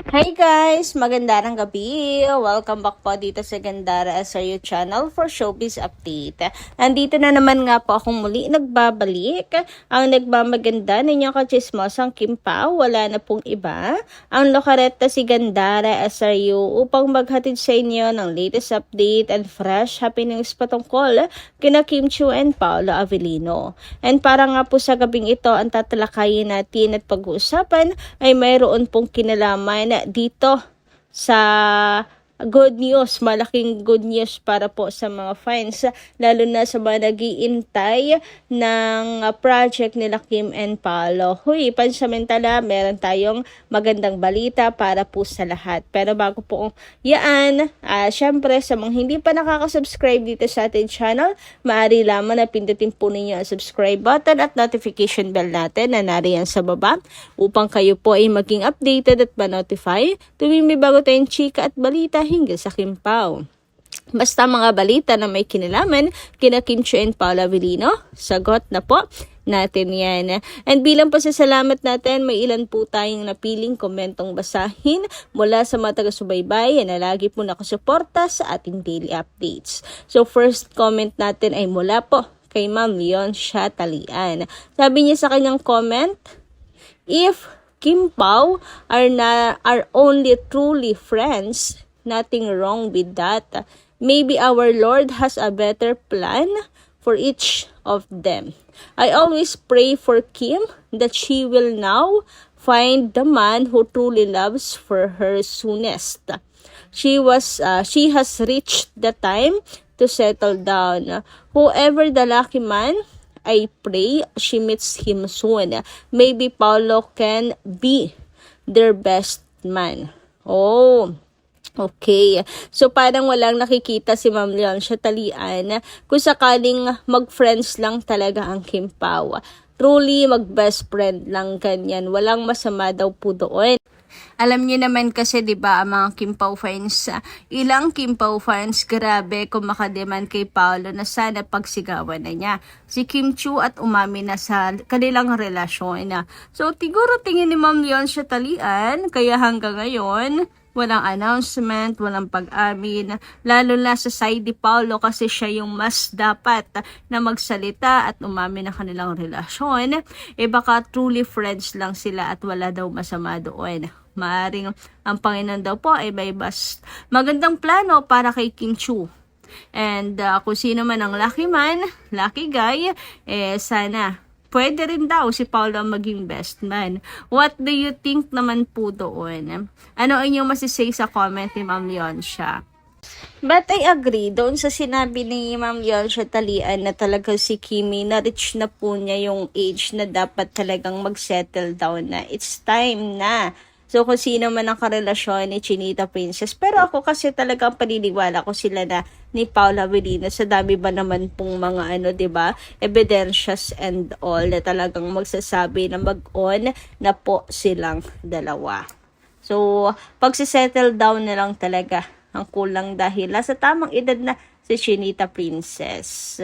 Hi guys! Magandang gabi! Welcome back po dito sa Gandara SRU channel for Showbiz Update. Nandito na naman nga po akong muli nagbabalik. Ang nagmamaganda ninyong kachismosang Kim Pao, wala na pong iba. Ang lokareta si Gandara SRU upang maghatid sa inyo ng latest update and fresh happenings patungkol kina Kim Chiu and Paolo Avellino. And para nga po sa gabing ito, ang tatalakayin natin at pag-uusapan ay mayroon pong kinalaman dito sa good news, malaking good news para po sa mga fans, lalo na sa mga nag-iintay ng project nila Kim and Paolo. Huy, pansamantala, meron tayong magandang balita para po sa lahat. Pero bago po yan, syempre sa mga hindi pa nakaka-subscribe dito sa ating channel, maaari lamang na pindutin po ninyo ang subscribe button at notification bell natin na nariyan sa baba upang kayo po ay maging updated at ma-notify tuwing may bago tayong chika at balita hinggil sa Kim Pao. Basta mga balita na may kinalaman kina Kim Chiu and Paolo Avellino, sagot na po natin yan. And bilang pasasalamat natin, may ilan po tayong napiling komentong basahin mula sa mga taga-subaybay na lagi po nakasuporta sa ating daily updates. So first comment natin ay mula po kay Ma'am Leoncia Talian. Sabi niya sa kanyang comment, if Kim Pao are only truly friends, nothing wrong with that. Maybe our Lord has a better plan for each of them. I always pray for Kim that she will now find the man who truly loves for her soonest. She has reached the time to settle down. Whoever the lucky man, I pray she meets him soon. Maybe Paolo can be their best man. Oh, okay. So parang walang nakikita si Ma'am Leoncia Talian kung sakaling mag-friends lang talaga ang Kim Pao. Truly mag-best friend lang ganyan. Walang masama daw po doon. Alam niyo naman kasi 'di ba ang mga Kim Pao fans, ilang Kim Pao fans grabe kung makademand kay Paolo na sana pagsigawan na niya si Kim Chiu at umami na sa kanilang relasyon. So siguro tingin ni Ma'am Leoncia Talian kaya hanggang ngayon walang announcement, walang pag-amin, lalo na sa side ni Paolo kasi siya yung mas dapat na magsalita at umamin ng kanilang relasyon. Baka truly friends lang sila at wala daw masama doon. Maaring ang Panginoon daw po ay may mas magandang plano para kay Kim Chiu. And kung sino man ang lucky man, lucky guy, sana pwede rin daw si Paolo maging best man. What do you think naman po doon? Ano ang inyong masisay sa comment ni Ma'am Leoncia? But I agree doon sa sinabi ni Ma'am Leoncia Talian na talaga si Kimi na-reach na po niya yung age na dapat talagang mag-settle down na. It's time na. So, kung sino man ang karelasyon ni Chinita Princess. Pero ako kasi talagang paniniwala ko sila na ni Paolo Avellino sa dami ba naman pong mga diba, evidentials and all na talagang magsasabi na mag-on na po silang dalawa. So, pagsisettle down na lang talaga ang kulang dahil sa tamang edad na si Chinita Princess.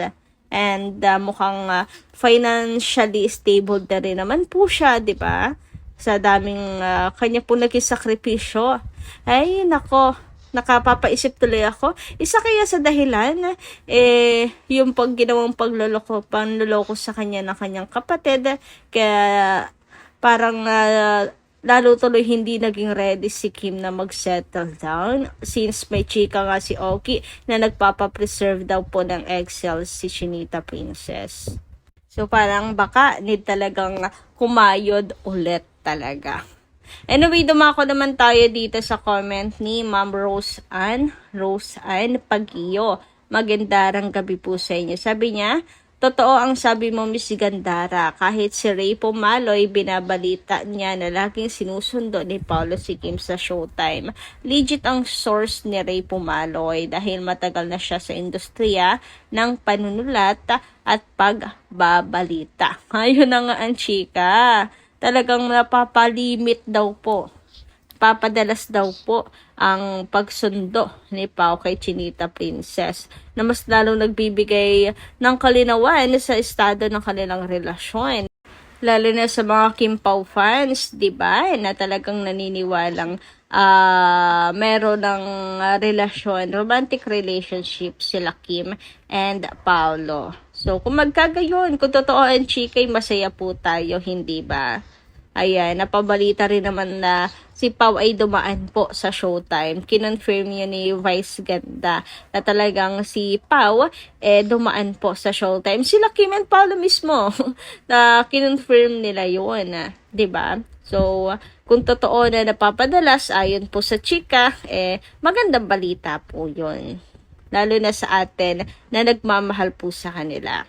And mukhang financially stable na rin naman po siya, diba? Sa daming kanya po naging-sakripisyo. Ay, nako, nakapapaisip tuloy ako. Isa kaya sa dahilan, yung ginawang panloloko sa kanya ng kanyang kapatid, kaya parang lalo tuloy hindi naging ready si Kim na mag-settle down since may chika nga si Oki na nagpapapreserve daw po ng egg-cells si Chinita Princess. So parang baka need talagang kumayod ulit talaga. Anyway, dumako naman tayo dito sa comment ni Ma'am Rose Ann Pagio. Magandang gabi po sa inyo. Sabi niya, totoo ang sabi mo, Miss Gandara. Kahit si Ray Pumaloy, binabalita niya na laging sinusundo ni Paolo si Kim sa Showtime. Legit ang source ni Ray Pumaloy dahil matagal na siya sa industriya ng panunulat at pagbabalita. Ayun na nga ang chika. Talagang napapalimit daw po. Papadalas daw po ang pagsundo ni Pao kay Chinita Princess na mas lalong nagbibigay ng kalinawan sa estado ng kanilang relasyon. Lalo na sa mga Kim Pao fans, 'di ba? Na talagang naniniwalang meron ng relasyon, romantic relationship sila Kim and Paolo. So, kung magkagayon, kung totoo ang chikay, masaya po tayo, hindi ba? Ayan, napabalita rin naman na si Pau ay dumaan po sa Showtime. Kinonfirm yun ni Vice Ganda na talagang si Pau dumaan po sa Showtime. Sila Kim and Paolo mismo na kinonfirm nila yun, 'di ba? So, kung totoo na napapadalas ayon po sa chika, magandang balita po yun. Lalo na sa atin na nagmamahal po sa kanila.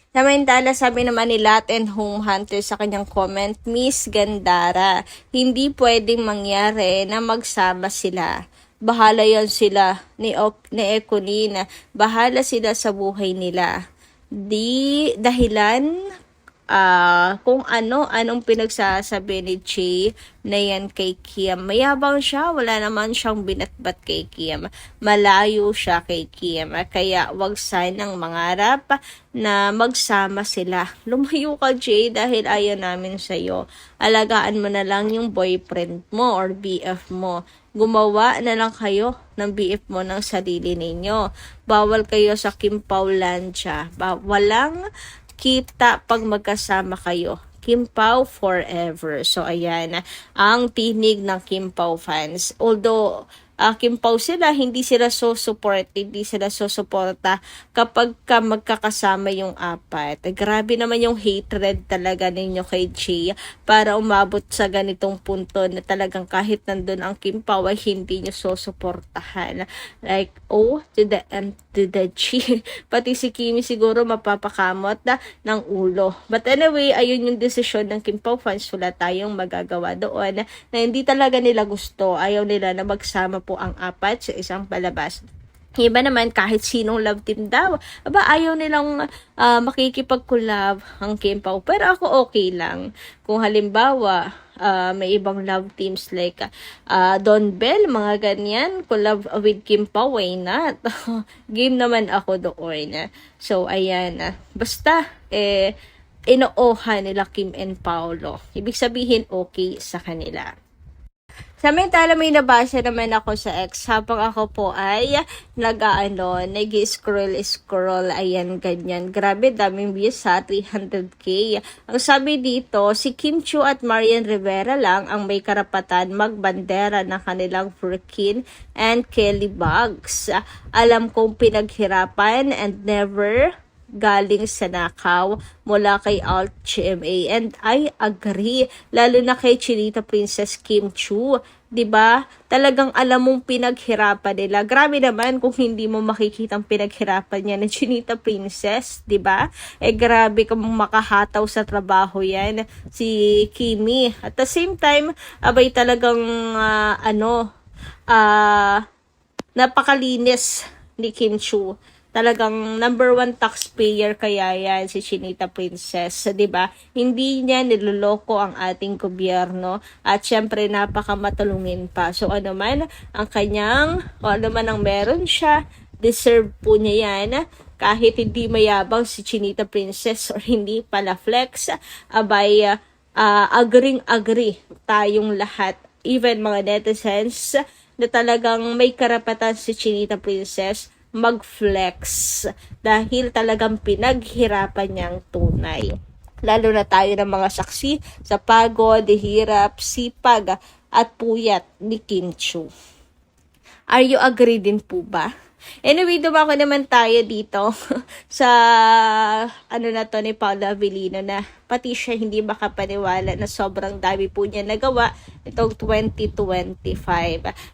Samantala, sabi naman ni Latin Home Hunter sa kanyang comment, Miss Gandara, hindi pwedeng mangyari na magsama sila. Bahala yan sila ni Econine. Bahala sila sa buhay nila. Di dahilan kung anong pinagsasabi ni Che na yan kay Kim. Mayabang siya, wala naman siyang binatbat kay Kim. Malayo siya kay Kim. Kaya wag sanang mangarap na magsama sila. Lumayo ka, Che, dahil ayaw namin sa'yo. Alagaan mo na lang yung boyfriend mo or BF mo. Gumawa na lang kayo ng BF mo ng sarili ninyo. Bawal kayo sa Kim Pao Lancia. Walang kita pag magkasama kayo. Kim Pao forever. So, ayan, ang tinig ng Kim Pao fans. Although, Kim Pao sila, hindi sila hindi sila susuporta kapag magkakasama yung apat. Grabe naman yung hatred talaga ninyo kay Che para umabot sa ganitong punto na talagang kahit nandun ang Kim Pao ay hindi nyo susuportahan. Like, to the end, to the Che. Pati si Kimi siguro mapapakamot ng ulo. But anyway, ayun yung desisyon ng Kim Pao fans. Wala tayong magagawa doon na hindi talaga nila gusto. Ayaw nila na magsama po ang apat sa isang palabas. Iba naman kahit sinong love team daw. Ayaw nilang makikipag-collab ang Kim Pao. Pero ako okay lang. Kung halimbawa, may ibang love teams like Don Bell, mga ganyan, collab with Kim Pao, why not? Game naman ako doon. So, ayan. Basta, inooha nila Kim and Paolo. Ibig sabihin, okay sa kanila. Samantala, may nabasa naman ako sa X habang ako po ay nag-scroll, ayan, ganyan. Grabe, daming views sa 300k. Ang sabi dito, si Kim Chiu at Marian Rivera lang ang may karapatan magbandera ng kanilang Furkin and Kelly Bugs. Alam kong pinaghirapan and never galing sa nakaw mula kay Alt GMA, and I agree, lalo na kay Chinita Princess Kim Chiu. 'Di ba? Talagang alam mong pinaghirapan nila. Grabe naman kung hindi mo makikita ang pinaghirapan niya ng Chinita Princess, 'di ba? Grabe kung makahataw sa trabaho 'yan si Kimi. At the same time, abay talagang napakalinis ni Kim Chiu. Talagang number 1 taxpayer kaya yan si Chinita Princess, 'di ba? Hindi niya niloloko ang ating gobyerno at syempre napakamatulungin pa. So ano man ang ano man ang meron siya, deserve po niya yan. Kahit hindi mayabang si Chinita Princess or hindi pala flex, agree tayong lahat, even mga netizens, na talagang may karapatan si Chinita Princess mag-flex dahil talagang pinaghirapan niyang tunay. Lalo na tayo ng mga saksi sa pagod, hirap, sipag at puyat ni Kim Chiu. Are you agree din po ba? Anyway, dumako naman tayo dito sa ni Paolo Avellino na pati siya hindi makapaniwala na sobrang dami po niya nagawa itong 2025.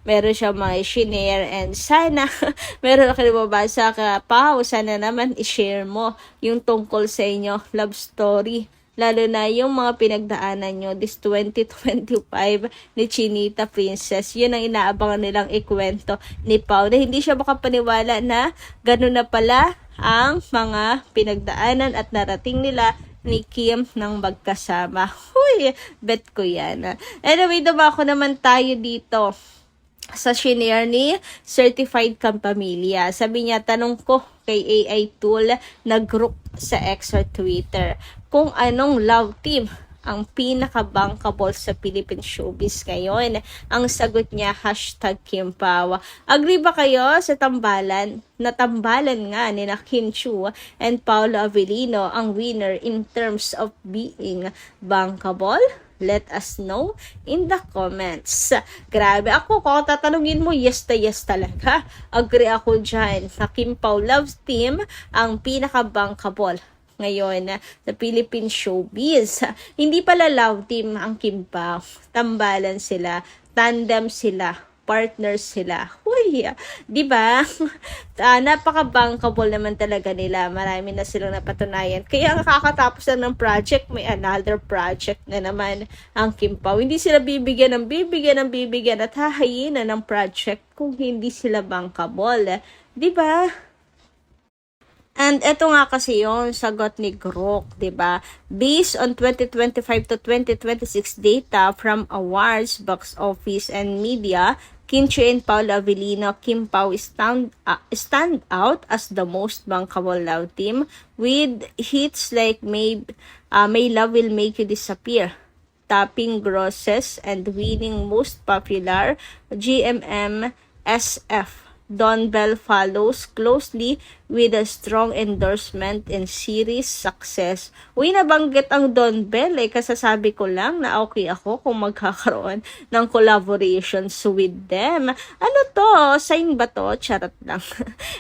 Meron siya mga shinare and sana meron na kayo mabasa ka pa, sana naman i-share mo yung tungkol sa inyo love story. Lalo na yung mga pinagdaanan nyo this 2025 ni Chinita Princess. Yun ang inaabangan nilang ikwento ni Pao. Na hindi siya makapaniwala na gano'n na pala ang mga pinagdaanan at narating nila ni Kim nang magkasama. Huy, bet ko yan. Anyway, dumako naman tayo dito sa shinare ni Certified Campamilya. Sabi niya, tanong ko kay AI tool na group sa X or Twitter, kung anong love team ang pinaka-bankable sa Philippine showbiz ngayon. Ang sagot niya, #Kim Pao. Agree ba kayo sa tambalan? Natambalan nga ni Kim Chiu and Paolo Avellino ang winner in terms of being bankable? Let us know in the comments. Grabe, ako kung tatanungin mo, yes na yes talaga. Agree ako dyan. Sa Kim Pao Loves Team ang pinaka-bankable ngayon sa Philippine showbiz. Hindi pala love team ang Kim Pao. Tambalan sila, tandem sila, partners sila. Uy, di ba? Napaka-bankable naman talaga nila. Marami na silang napatunayan. Kaya kakatapos na ng project, may another project na naman ang Kim Pao. Hindi sila bibigyan at hahayin na ng project kung hindi sila bankable. Di ba? And eto nga kasi yung sagot ni Grok, 'di ba? Based on 2025 to 2026 data from awards, box office, and media, Kim Chiu and Paolo Avellino, Kim Pao stand out as the most bankable love team with hits like My Love Will Make You Disappear, topping grosses and winning most popular GMM SF. Don Bell follows closely with a strong endorsement in series success. Uy, nabanggit ang Don Bell kasasabi ko lang na okay ako kung magkakaroon ng collaborations with them. Ano to? Sign ba to? Charot lang.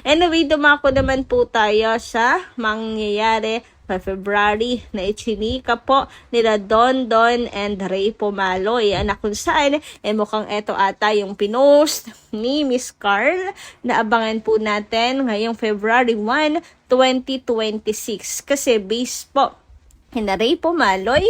Anyway, dumako naman po tayo sa mangyayari sa February na ichinika po nila Don and Ray Pumaloy na kung saan mukhang eto ata yung pinost ni Miss Carl na abangan po natin ngayong February 1, 2026 kasi base po na Ray Pumaloy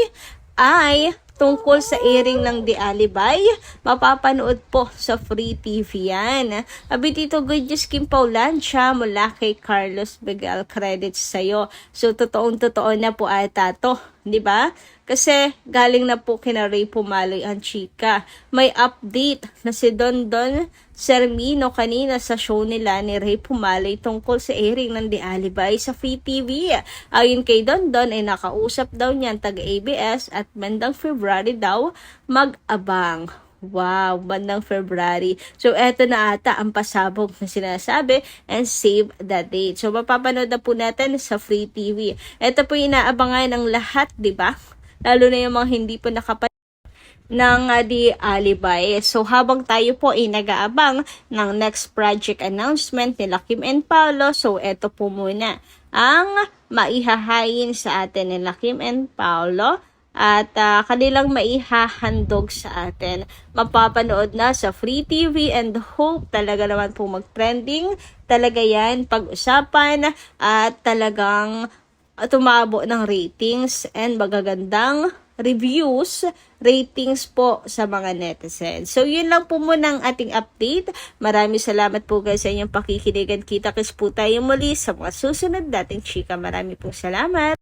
ay tungkol sa airing ng The Alibay, mapapanood po sa Free TV yan. Abi dito, good news, Kim Pao Lancia mula kay Carlos Begal, credits sa'yo. So, totoong-totoo na po ata to, di ba? Kasi galing na po kina Ray Pumaloy ang chika. May update na si Don Sermino kanina sa show nila ni Ray Pumaloy tungkol sa airing ng The Alibay sa Free TV. Ayon kay Don ay nakausap daw niyan taga-ABS at bandang February daw mag-abang. Wow, bandang February. So, eto na ata ang pasabog na sinasabi and save the date. So, mapapanood na po natin sa Free TV. Eto po yung inaabangan ng lahat, di ba? Lalo na yung mga hindi po ng The Alibay. So, habang tayo po ay nag-aabang ng next project announcement nila Kim and Paolo, so eto po muna ang maihahayin sa atin nila Kim and Paolo at kanilang maihahandog sa atin. Mapapanood na sa Free TV and hope talaga naman po mag-trending. Talaga yan, pag-usapan at talagang tumabo ng ratings and magagandang ratings po sa mga netizens. So, yun lang po muna ang ating update. Maraming salamat po guys sa inyong pakikinigan. Kita-kits po tayo muli sa mga susunod dating chika. Maraming po salamat.